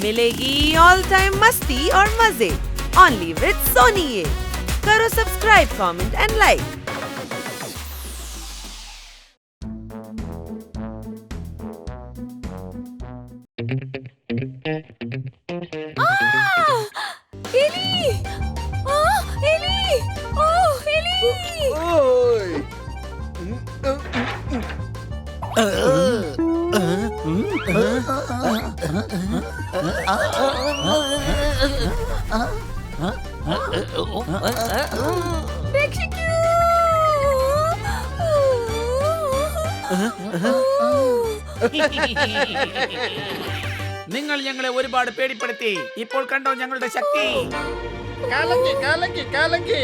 मिलेगी all time मस्ती और मजे ओनली विद सोनी ये। करो सब्सक्राइब, कमेंट एंड लाइक। നിങ്ങൾ ഞങ്ങളെ ഒരുപാട് പേടിപ്പെടുത്തി. ഇപ്പോൾ കണ്ടോ ഞങ്ങളുടെ ശക്തി. കലക്കി കലക്കി കലക്കി.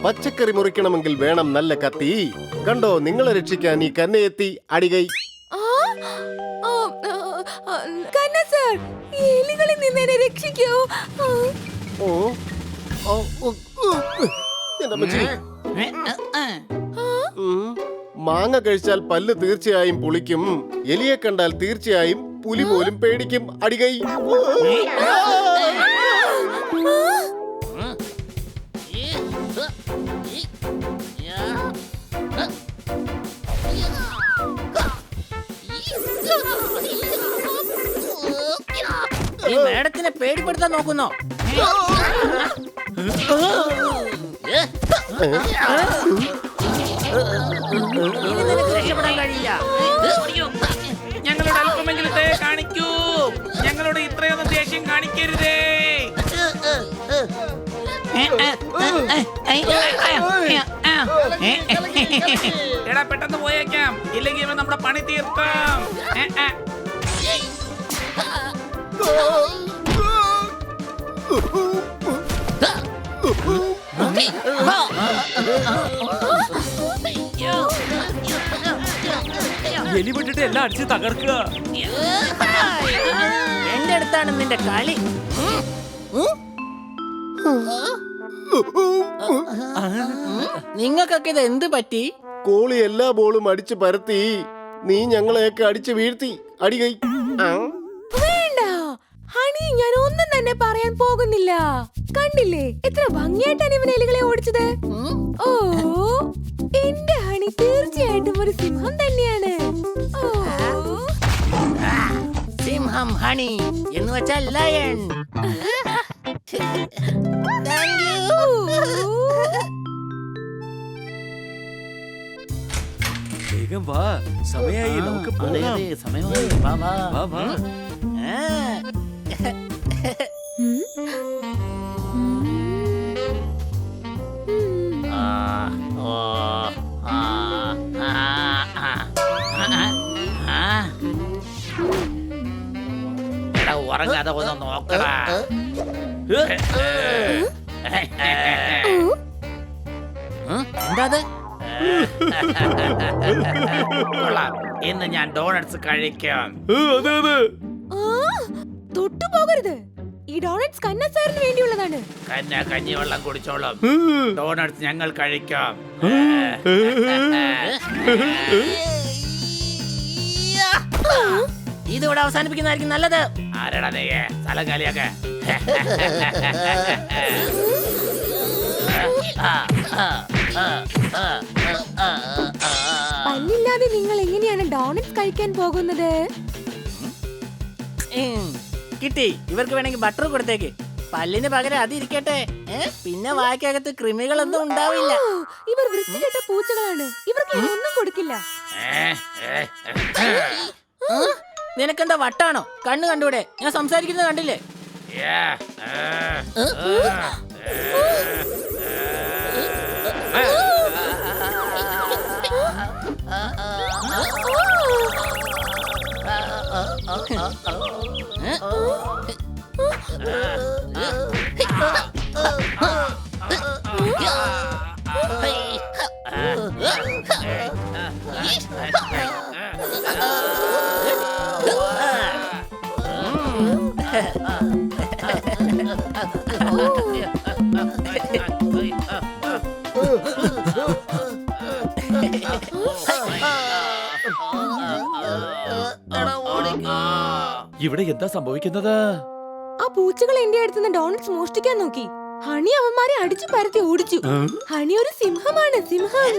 പച്ചക്കറി മുറിക്കണമെങ്കിൽ വേണം നല്ല കത്തി. കണ്ടോ, നിങ്ങളെ രക്ഷിക്കാൻ ഈ കന്നയെത്തി അടികൈ. മാങ്ങ കഴിച്ചാൽ പല്ല് തീർച്ചയായും പുളിക്കും. എലിയെ കണ്ടാൽ തീർച്ചയായും പുലി പോലും പേടിക്കും അടികൈ. ഈ മേഡത്തിനെ പേടിപ്പെടുത്താൻ നോക്കുന്നോ? നിനക്ക് രക്ഷപ്പെടാൻ കഴിയില്ല. ഞങ്ങളോട് അല്പമെങ്കിലും ദയ കാണിക്കൂ. ഞങ്ങളോട് ഇത്രയൊന്നും ദേഷ്യം കാണിക്കരുതേ. എടാ, പെട്ടെന്ന് പോയേക്കാം, ഇല്ലെങ്കിൽ ഇവൻ നമ്മുടെ പണി തീർക്കാം. എലി വിട്ടിട്ട് എല്ലാം അടിച്ച് തകർക്കുക. എന്റെ അടുത്താണ് നിന്റെ കളി. നിങ്ങൾക്കൊക്കെ ഇത് എന്ത് പറ്റി? കോളി എല്ലാ ബോളും അടിച്ചു പരത്തി. നീ ഞങ്ങളെയൊക്കെ അടിച്ചു വീഴ്ത്തി അടികൈ. വേണ്ട ഹണി, ഞാൻ ഒന്നും തന്നെ പറയാൻ പോകുന്നില്ല. കണ്ടില്ലേ എത്ര ഭംഗിയായിട്ടാണ് ഇവൻ എലികളെ ഓടിച്ചത്. ഓ, എന്റെ ഹണി തീർച്ചയായിട്ടും ഒരു സിംഹം തന്നെയാണ്. സിംഹം ഹണി എന്ന് വെച്ചാൽ ലയൺ. വേഗം വാ, സമയായി, നമുക്ക് പോകാം. സമയമായി, വാ വാ വാ വാ. ഉറങ്ങാതെ ഒന്ന് നോക്കടാ. എന്താ? ഇന്ന് ഞാൻ ഡോണറ്റ്സ് കഴിക്കാം. തൊട്ടുപോകരുത്. ഈ ഡോണറ്റ്സ് കന്ന സാറിന് വേണ്ടിയുള്ളതാണ്. കന്ന കഞ്ഞിവെള്ളം കുടിച്ചോളും. ഡോണറ്റ്സ് ഞങ്ങൾ കഴിക്കാം. ഇതിവിടെ അവസാനിപ്പിക്കുന്നതായിരിക്കും നല്ലത്. ആരടാ നീ? സ്ഥലം കാലിയാക്കെ. പല്ലില്ലാതെ നിങ്ങൾ എങ്ങനെയാണ് ഡോണറ്റ്സ് കഴിക്കാൻ പോകുന്നത്? കിട്ടി. ഇവർക്ക് വേണമെങ്കിൽ ബട്ടർ കൊടുത്തേക്ക്. പല്ലിന് പകരം അതിരിക്കട്ടെ. പിന്നെ വായ്ക്കകത്ത് കൃമികളൊന്നും ഉണ്ടാവില്ല. ഇവർ വൃത്തികെട്ട പൂച്ചകളാണ്. ഇവർക്ക് ഒന്നും കൊടുക്കില്ല. നിനക്കെന്താ വട്ടാണോ? കണ്ണ് കണ്ടൂടെ? ഞാൻ സംസാരിക്കുന്നത് കണ്ടില്ലേ? ഇവിടെ എന്താ സംഭവിക്കുന്നത്? ആ പൂച്ചകൾ എന്റെ അടുത്ത് നിന്ന് ഡോണറ്റ്സ് മോഷ്ടിക്കാൻ നോക്കി. ഹണി അവന്മാരെ അടിച്ചു പരത്തി ഓടിച്ചു. ഹണി ഒരു സിംഹമാണ്, സിംഹം.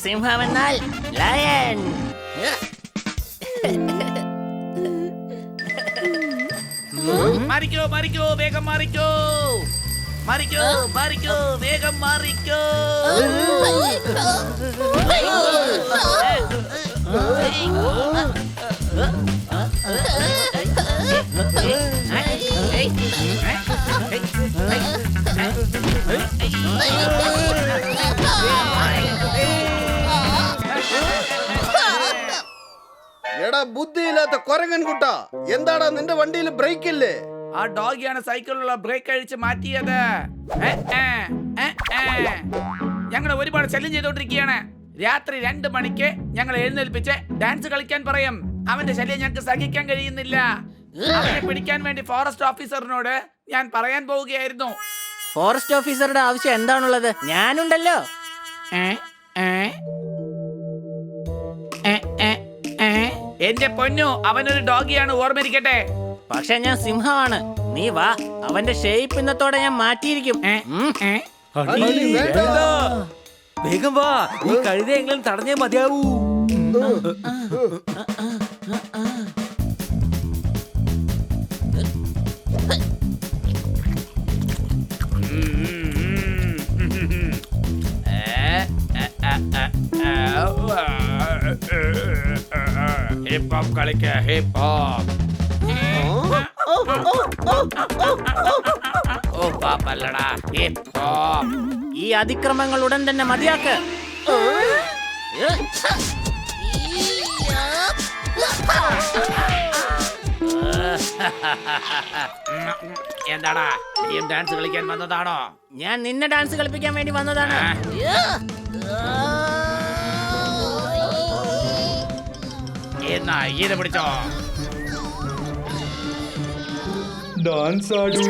സിംഹമെന്നാൽ ലയൺ. മാറിക്കോ മാറിക്കോ വേഗം മാറിക്കോ, മാറിക്കോ മാറിക്കോ വേഗം മാറിക്കോ. എടാ ബുദ്ധിയില്ലാത്ത കൊരങ്ങൻ കുട്ടാ, എന്താടാ നിന്റെ വണ്ടിയിൽ ബ്രേക്ക് ഇല്ലേ? ആ ഡോഗിയാണ് സൈക്കിളിലുള്ള ബ്രേക്ക് അഴിച്ച് മാറ്റിയത്. ഞങ്ങൾ ഒരുപാട് ശല്യം ചെയ്തോണ്ടിരിക്കുകയാണ്. രാത്രി 2 മണിക്ക് ഞങ്ങൾ എഴുന്നേൽപ്പിച്ച് ഡാൻസ് കളിക്കാൻ പറയും. അവന്റെ ശല്യം ഞങ്ങൾക്ക് സഹിക്കാൻ കഴിയുന്നില്ല. അവനെ പിടിക്കാൻ വേണ്ടി ഫോറസ്റ്റ് ഓഫീസറിനോട് ഞാൻ പറയാൻ പോവുകയായിരുന്നു. ഫോറസ്റ്റ് ഓഫീസറുടെ ആവശ്യം എന്താണുള്ളത്? ഞാനുണ്ടല്ലോ. എന്റെ പൊന്നു, അവനൊരു ഡോഗിയാണ്, ഓർമ്മിരിക്കട്ടെ. പക്ഷെ ഞാൻ സിംഹമാണ്. നീ വാ, അവന്റെ ഷേപ്പ് ഇന്നത്തോടെ ഞാൻ മാറ്റിയിരിക്കും. ഹണി, വേണ്ട. വേഗം വാ, ഈ കഴുതയെങ്കിലും തടഞ്ഞേ മതിയാവൂ. ഹിപ്പ് ഹോപ്പ് കളിക്ക, ഹിപ്പ് ഹോപ്പ്. ഓ പാപ്പല്ലടാ, ഹിപ്പ് ഹോപ്പ്. ഈ അതിക്രമങ്ങൾ ഉടൻ തന്നെ മതിയാക്ക്. എന്താടാ, നീയും ഡാൻസ് കളിക്കാൻ വന്നതാണോ? ഞാൻ നിന്നെ ഡാൻസ് കളിപ്പിക്കാൻ വേണ്ടി വന്നതാണ്. എന്നാ ഇത് പിടിച്ചോ. ഡാൻസ് ആടൂ.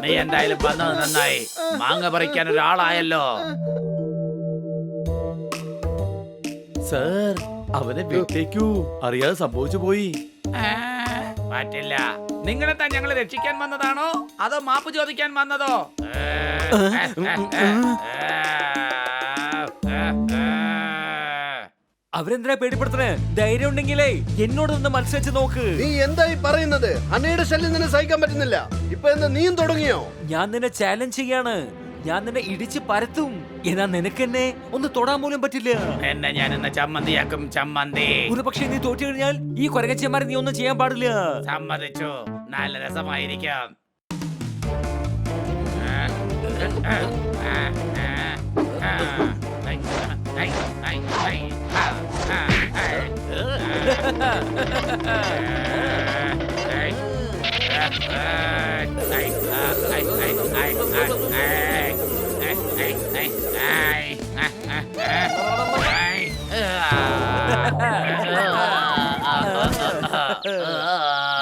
നീ എന്തായാലും വന്നത് നന്നായി. മാങ്ങ പറിക്കാൻ ഒരാളായല്ലോ. സർ, അവനെ വിട്ടേക്കൂ. അറിയാതെ സംഭവിച്ചു പോയി. പറ്റില്ല. നിങ്ങളെ താൻ ഞങ്ങളെ രക്ഷിക്കാൻ വന്നതാണോ അതോ മാപ്പ് ചോദിക്കാൻ വന്നതോ? അവരെന്തിനാ പേടിപ്പെടുത്തണേ? ധൈര്യം ഉണ്ടെങ്കിലേ എന്നോട് നിന്ന് മത്സരിച്ച് നോക്ക്. നീ എന്തായി പറയുന്നത്? ഹണിയുടെ ശല്യം നിന്നെ സഹിക്കാൻ പറ്റുന്നില്ല. ഇപ്പൊ എന്താ നീയും തുടങ്ങിയോ? ഞാൻ നിന്നെ ചാലഞ്ച് ചെയ്യാണ്. ഞാൻ നിന്നെ ഇടിച്ച് പരത്തും. എന്നാ നിനക്ക് എന്നെ ഒന്ന് തൊടാൻ പോലും പറ്റില്ല. എന്നെ ഞാൻ ഇന്ന് ചമ്മന്തിയാക്കും, ചമ്മന്തി. ഒരു പക്ഷേ നീ തോറ്റു കഴിഞ്ഞാൽ ഈ കൊരങ്ങച്ചന്മാരെ നീ ഒന്നും ചെയ്യാൻ പാടില്ല. സമ്മതിച്ചു, നല്ല രസമായിരിക്കാം.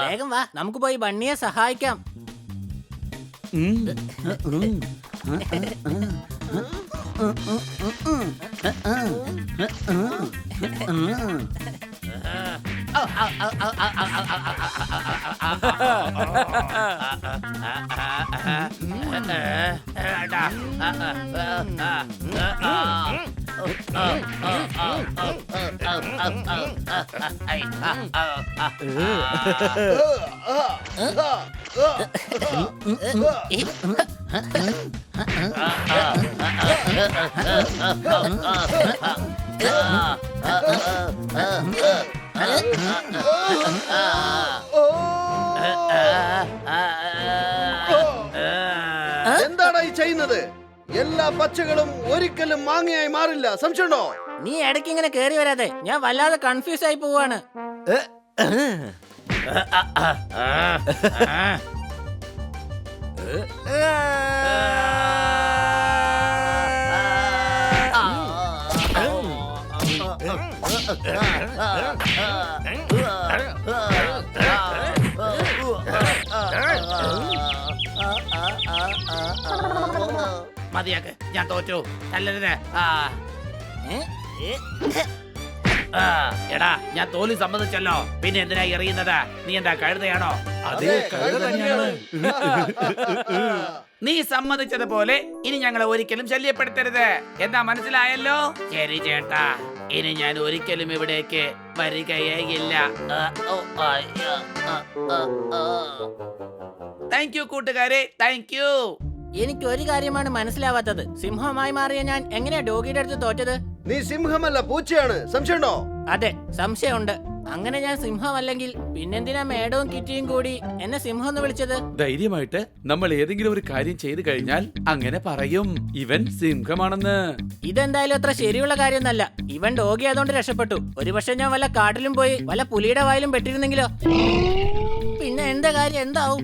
വേഗം വാ, നമുക്ക് പോയി ബണ്ണിയെ സഹായിക്കാം. എന്താടാ ഈ ചെയ്യുന്നത്? എല്ലാ പച്ചകളും ഒരിക്കലും മാങ്ങയായി മാറില്ല, സംശയമുണ്ടോ? നീ ഇടയ്ക്ക് ഇങ്ങനെ കേറി വരാതെ, ഞാൻ വല്ലാതെ കൺഫ്യൂസ് ആയി പോവാണ്. മതിയാക്ക്, ഞാൻ തോറ്റു. തല്ലരുത്. എടാ, ഞാൻ തോൽവി സമ്മതിച്ചല്ലോ, പിന്നെ എന്തിനാ എറിയുന്നത്? നീ എന്താ കഴുതയാണോ? അതെ, കഴുത തന്നെയാണ്. നീ സമ്മതിച്ചതുപോലെ ഇനി ഞങ്ങളെ ഒരിക്കലും ശല്യപ്പെടുത്തരുത്. എന്താ മനസ്സിലായല്ലോ? ശരി ചേട്ടാ, ഇനി ഞാൻ ഒരിക്കലും ഇവിടേക്ക് വരികയേയില്ല. താങ്ക് യു കൂട്ടുകാരെ, താങ്ക് യു. എനിക്ക് ഒരു കാര്യമാണ് മനസ്സിലാവാത്തത്. സിംഹമായി മാറിയ ഞാൻ എങ്ങനെയാ ഡോഗിയുടെ അടുത്ത് തോറ്റത്? നീ സിംഹമല്ല, പൂച്ചയാണ്. സംശയമുണ്ടോ? അതെ, സംശയമുണ്ട്. അങ്ങനെ ഞാൻ സിംഹമല്ലെങ്കിൽ പിന്നെന്തിനാ മേഡവും കിറ്റിയും കൂടി എന്നെ സിംഹം എന്ന് വിളിച്ചത്? ധൈര്യമായിട്ട് നമ്മൾ ഏതെങ്കിലും ഒരു കാര്യം ചെയ്തു കഴിഞ്ഞാൽ അങ്ങനെ പറയും, ഇവൻ സിംഹമാണെന്ന്. ഇതെന്തായാലും അത്ര ശരിയുള്ള കാര്യമൊന്നല്ല. ഇവൻ ഡോഗി ആയതുകൊണ്ട് രക്ഷപ്പെട്ടു. ഒരുപക്ഷെ ഞാൻ വല്ല കാട്ടിലും പോയി വല്ല പുലിയുടെ വായിലും പെട്ടിരുന്നെങ്കിലോ? പിന്നെ എന്റെ കാര്യം എന്താവും?